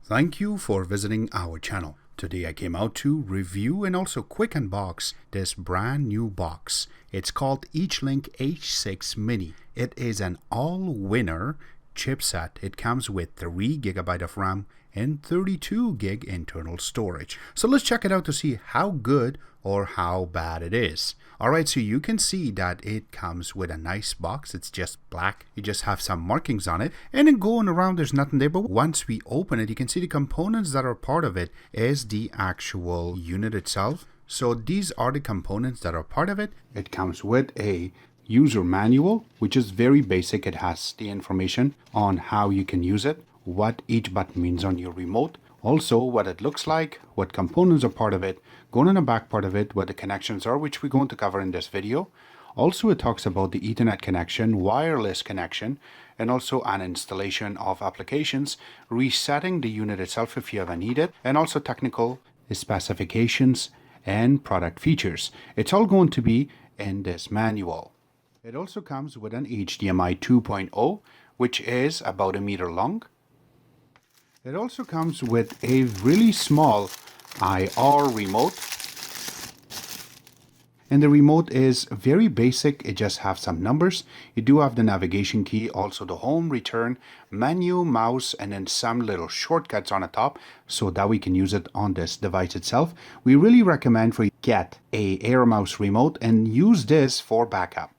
Thank you for visiting our channel. Today I came out to review and also quick unbox this brand new box. It's called Eachlink H6 Mini. It is an Allwinner chipset. It comes with 3 GB of RAM and 32 gig internal storage. So let's check it out to see how good or how bad it is. Alright, so you can see that it comes with a nice box. It's just black. You just have some markings on it. And then going around, there's nothing there. But once we open it, you can see the components that are part of it is the actual unit itself. So these are the components that are part of it. It comes with a user manual, which is very basic. It has the information on how you can use it, what each button means on your remote, also what it looks like, what components are part of it, going on the back part of it, what the connections are, which we're going to cover in this video. Also, it talks about the Ethernet connection, wireless connection, and also an installation of applications, resetting the unit itself if you ever need it, and also technical specifications and product features. It's all going to be in this manual. It also comes with an HDMI 2.0, which is about 1 meter long. It also comes with a really small IR remote. And the remote is very basic. It just has some numbers. You do have the navigation key, also the home, return, menu, mouse, and then some little shortcuts on the top so that we can use it on this device itself. We really recommend for you to get a Air Mouse remote and use this for backup.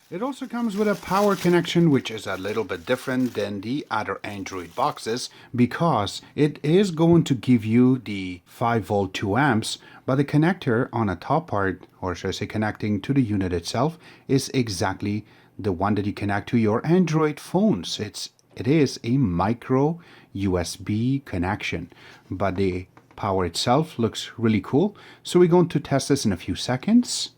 It also comes with a power connection, which is a little bit different than the other Android boxes because it is going to give you the 5 volt 2 amps, but the connector on the top part, or should I say connecting to the unit itself, is exactly the one that you connect to your Android phones. It is a micro USB connection, but the power itself looks really cool. So we're going to test this in a few seconds.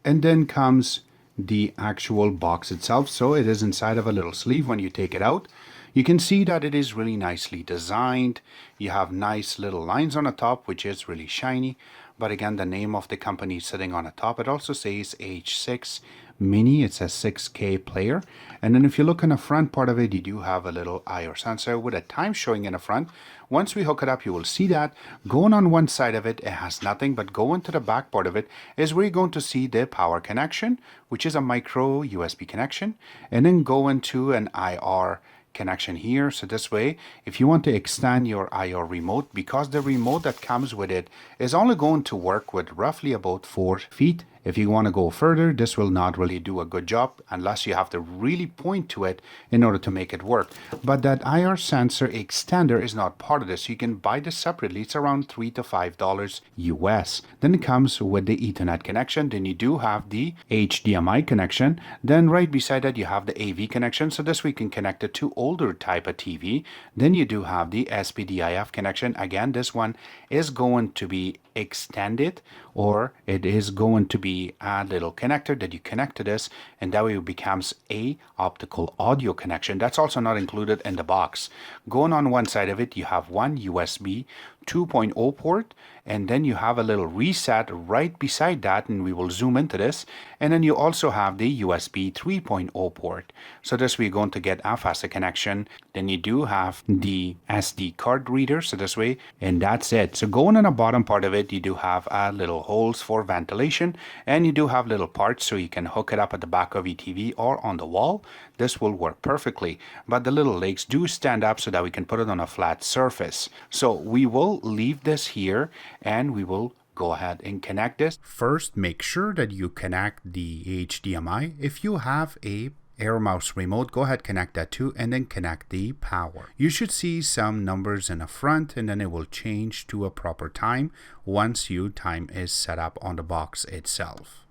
And then comes the actual box itself. So it is inside of a little sleeve. When you take it out, you can see that it is really nicely designed. You have nice little lines on the top, which is really shiny, but again, the name of the company is sitting on the top. It also says H6 Mini. It's a 6K player. And then if you look on the front part of it, you do have a little IR sensor with a time showing in the front. Once we hook it up, you will see that going on one side of it, it has nothing, but going to the back part of it is where you're going to see the power connection, which is a micro USB connection, and then go into an IR connection here. So this way, if you want to extend your IR remote, because the remote that comes with it is only going to work with roughly about 4 feet. If you want to go further, this will not really do a good job unless you have to really point to it in order to make it work. But that IR sensor extender is not part of this. You can buy this separately. It's around $3 to $5 US. Then it comes with the Ethernet connection. Then you do have the HDMI connection. Then right beside that, you have the AV connection. So this we can connect it to older type of TV. Then you do have the SPDIF connection. Again, this one is going to be extended, or it is going to be a little connector that you connect to this, and that way it becomes a optical audio connection. That's also not included in the box. Going on one side of it, you have one USB 2.0 port, and then you have a little reset right beside that, and we will zoom into this. And then you also have the USB 3.0 port. So this we're going to get a faster connection. Then you do have the SD card reader, so this way, and that's it. So going on the bottom part of it, you do have little holes for ventilation, and you do have little parts so you can hook it up at the back of your TV or on the wall. This will work perfectly, but the little legs do stand up so that we can put it on a flat surface. So we will leave this here and we will go ahead and connect this. First, make sure that you connect the HDMI. If you have a Air Mouse remote, go ahead, connect that too, and then connect the power. You should see some numbers in the front, and then it will change to a proper time once your time is set up on the box itself.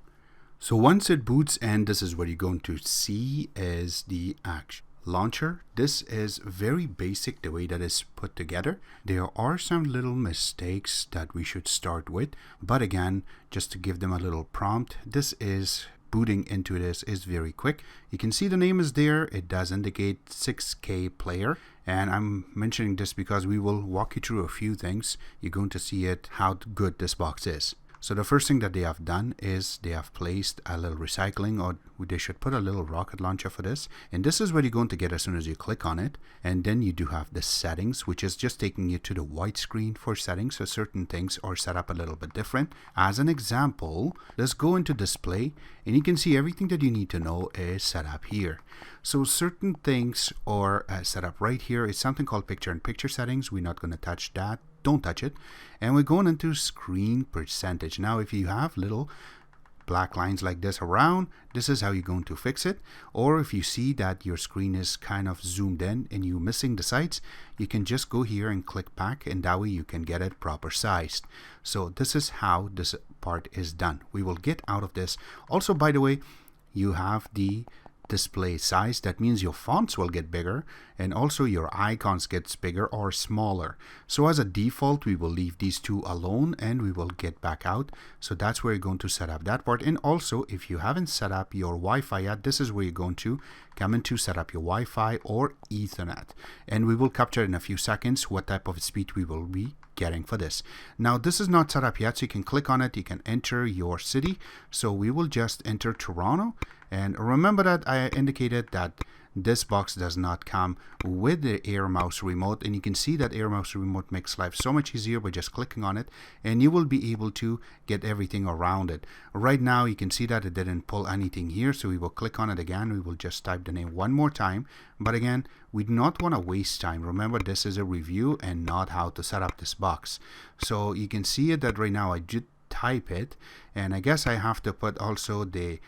So once it boots, and this is what you're going to see is the actual launcher. This is very basic the way that is put together. There are some little mistakes that we should start with, but again, just to give them a little prompt, this is booting into this is very quick. You can see the name is there. It does indicate 6K player, and I'm mentioning this because we will walk you through a few things. You're going to see it how good this box is. So the first thing that they have done is they have placed a little recycling, or they should put a little rocket launcher for this. And this is what you're going to get as soon as you click on it. And then you do have the settings, which is just taking you to the white screen for settings. So certain things are set up a little bit different. As an example, let's go into display, and you can see everything that you need to know is set up here. So certain things are set up right here. It's something called picture-in-picture settings. We're not going to touch that. Don't touch it. And we're going into screen percentage. Now, if you have little black lines like this around, this is how you're going to fix it. Or if you see that your screen is kind of zoomed in and you're missing the sides, you can just go here and click back, and that way you can get it proper sized. So this is how this part is done. We will get out of this. Also, by the way, you have the display size. That means your fonts will get bigger, and also your icons gets bigger or smaller. So as a default, we will leave these two alone, and we will get back out. So that's where you're going to set up that part. And also, if you haven't set up your Wi-Fi yet, this is where you're going to come in to set up your Wi-Fi or Ethernet, and we will capture in a few seconds what type of speed we will be getting for this. Now, this is not set up yet, so you can click on it. You can enter your city. So we will just enter Toronto. And remember that I indicated that this box does not come with the Air Mouse remote, and you can see that Air Mouse remote makes life so much easier by just clicking on it, and you will be able to get everything around it. Right now you can see that it didn't pull anything here, so we will click on it again. We will just type the name one more time, but again, we do not want to waste time. Remember, this is a review and not how to set up this box. So you can see it that right now I did type it, and I guess I have to put also the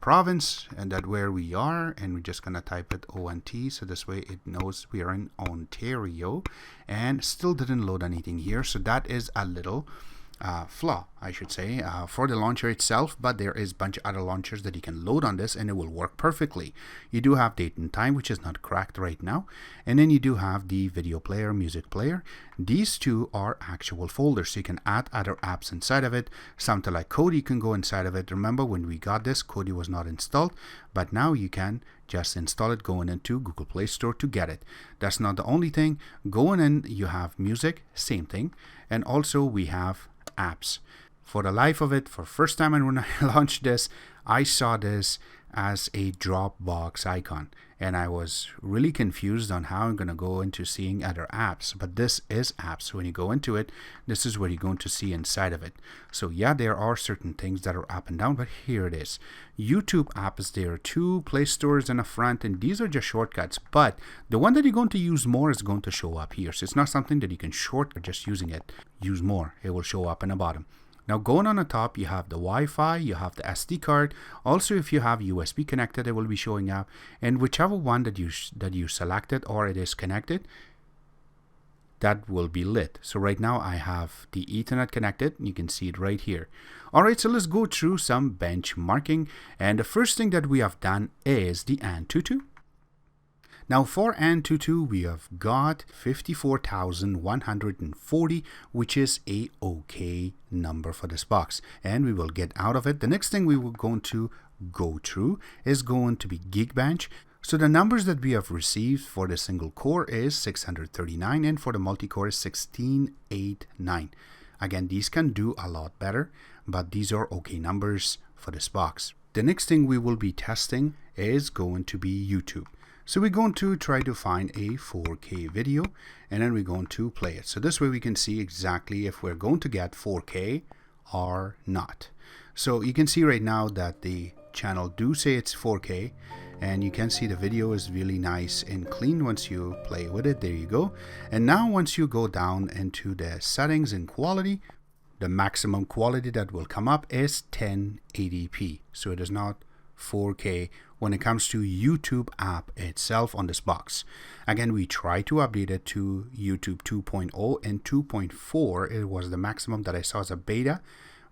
province and that where we are, and we're just gonna type it ONT, so this way it knows we are in Ontario, and still didn't load anything here. So that is a little flaw, I should say, for the launcher itself, but there is a bunch of other launchers that you can load on this and it will work perfectly. You do have date and time, which is not cracked right now, and then you do have the video player, music player. These two are actual folders, so you can add other apps inside of it. Something like Kodi can go inside of it. Remember, when we got this, Kodi was not installed, but now you can just install it going into Google Play Store to get it. That's not the only thing. Going in, you have music, same thing, and also we have apps. For the life of it, for first time, and when I launched this, I saw this as a Dropbox icon, and I was really confused on how I'm going to go into seeing other apps. But this is apps. So when you go into it, this is what you're going to see inside of it. So yeah, there are certain things that are up and down, but here it is. YouTube app is there, 2 Play Stores and a front, and these are just shortcuts, but the one that you're going to use more is going to show up here. So it's not something that you can shortcut just using it. Use more, it will show up in the bottom. Now, going on the top, you have the Wi-Fi, you have the SD card. Also, if you have USB connected, it will be showing up. And whichever one that you selected or it is connected, that will be lit. So right now I have the Ethernet connected. You can see it right here. All right, so let's go through some benchmarking. And the first thing that we have done is the Antutu. Now for Antutu, we have got 54,140, which is a okay number for this box, and we will get out of it. The next thing we were going to go through is going to be Geekbench. So the numbers that we have received for the single core is 639, and for the multi-core is 1689. Again, these can do a lot better, but these are okay numbers for this box. The next thing we will be testing is going to be YouTube. So we're going to try to find a 4K video, and then we're going to play it. So this way we can see exactly if we're going to get 4K or not. So you can see right now that the channel do say it's 4K, and you can see the video is really nice and clean once you play with it. There you go. And now once you go down into the settings and quality, the maximum quality that will come up is 1080p. So it is not 4K when it comes to YouTube app itself on this box. Again, we try to update it to YouTube 2.0 and 2.4. It was the maximum that I saw as a beta,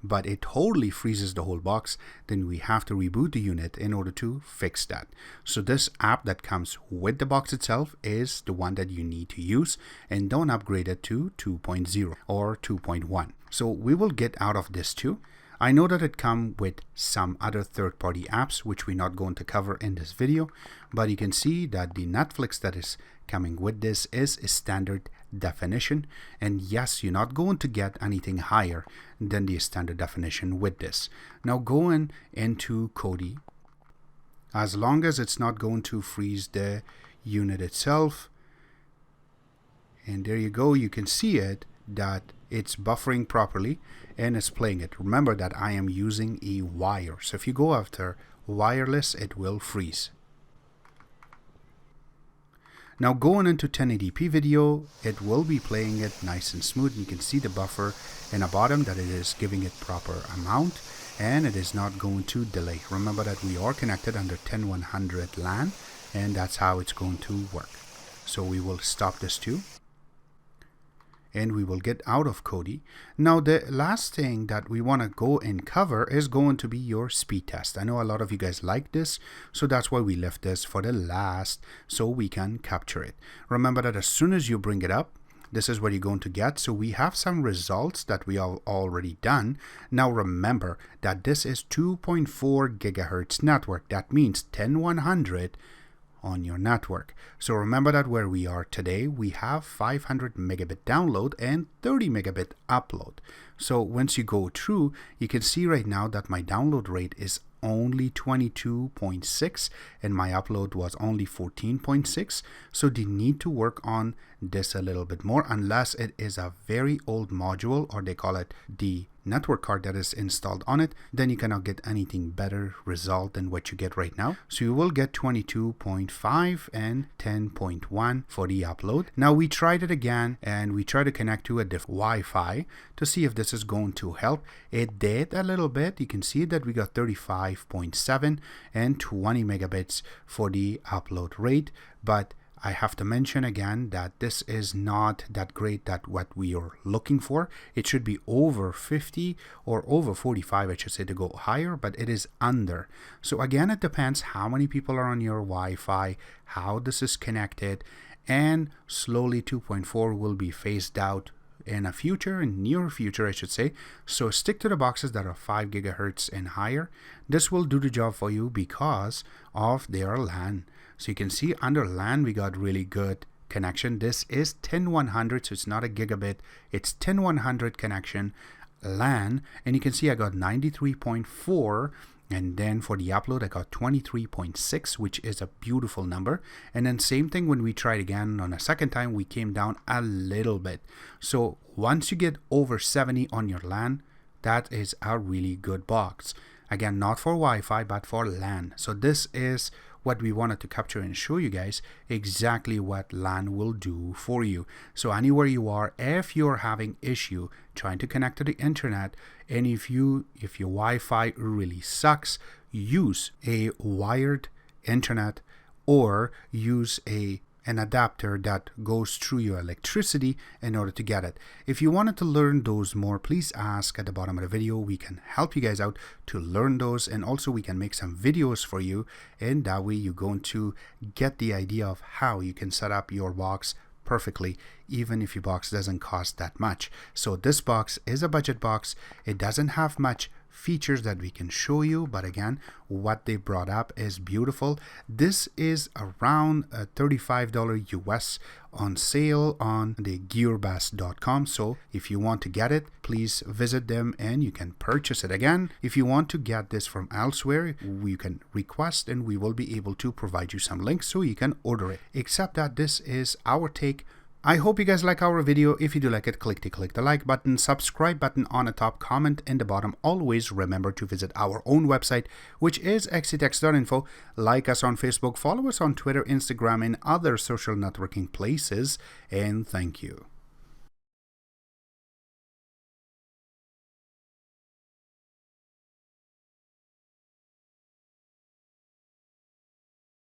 but it totally freezes the whole box. Then we have to reboot the unit in order to fix that. So this app that comes with the box itself is the one that you need to use, and don't upgrade it to 2.0 or 2.1. So we will get out of this too. I know that it comes with some other third-party apps, which we're not going to cover in this video, but you can see that the Netflix that is coming with this is a standard definition. And yes, you're not going to get anything higher than the standard definition with this. Now going into Kodi, as long as it's not going to freeze the unit itself, and there you go, you can see it that it's buffering properly and it's playing it. Remember that I am using a wire, so if you go after wireless, it will freeze. Now going into 1080p video, it will be playing it nice and smooth. You can see the buffer in the bottom that it is giving it proper amount, and it is not going to delay. Remember that we are connected under 10100 LAN, and that's how it's going to work. So we will stop this too, and we will get out of Kodi. Now the last thing that we want to go and cover is going to be your speed test. I know a lot of you guys like this, so that's why we left this for the last, so we can capture it. Remember that as soon as you bring it up, this is what you're going to get. So we have some results that we have already done. Now remember that this is 2.4 gigahertz network. That means 10100 on your network. So remember that where we are today, we have 500 megabit download and 30 megabit upload. So once you go through, you can see right now that my download rate is only 22.6 and my upload was only 14.6. So they need to work on this a little bit more, unless it is a very old module, or they call it the network card that is installed on it. Then you cannot get anything better result than what you get right now. So you will get 22.5 and 10.1 for the upload. Now we tried it again and we tried to connect to a different Wi-Fi to see if this is going to help. It did a little bit. You can see that we got 35.7 and 20 megabits for the upload rate, but I have to mention again that this is not that great that what we are looking for. It should be over 50 or over 45, I should say, to go higher, but it is under. So again, it depends how many people are on your Wi-Fi, how this is connected, and slowly 2.4 will be phased out in a future, in near future I should say. So stick to the boxes that are 5 gigahertz and higher. This will do the job for you because of their LAN. So you can see under LAN we got really good connection. This is 10100, so it's not a gigabit, it's 10100 connection LAN, and you can see I got 93.4, and then for the upload I got 23.6, which is a beautiful number. And then same thing when we tried again on a second time, we came down a little bit. So once you get over 70 on your LAN, that is a really good box. Again, not for Wi-Fi but for LAN. So this is what we wanted to capture and show you guys exactly what LAN will do for you. So anywhere you are, if you're having issue trying to connect to the internet, and if your Wi-Fi really sucks, use a wired internet or use an adapter that goes through your electricity in order to get it. If you wanted to learn those more, please ask at the bottom of the video. We can help you guys out to learn those, and also we can make some videos for you, and that way you're going to get the idea of how you can set up your box perfectly, even if your box doesn't cost that much. So this box is a budget box. It doesn't have much features that we can show you, but again, what they brought up is beautiful. This is around $35 US on sale on the gearbest.com. So if you want to get it, please visit them and you can purchase it. Again, if you want to get this from elsewhere, you can request and we will be able to provide you some links so you can order it. Except that this is our take. I hope you guys like our video. If you do like it, click the like button, subscribe button on the top, comment in the bottom. Always remember to visit our own website, which is xctex.info. Like us on Facebook, follow us on Twitter, Instagram, and other social networking places. And thank you.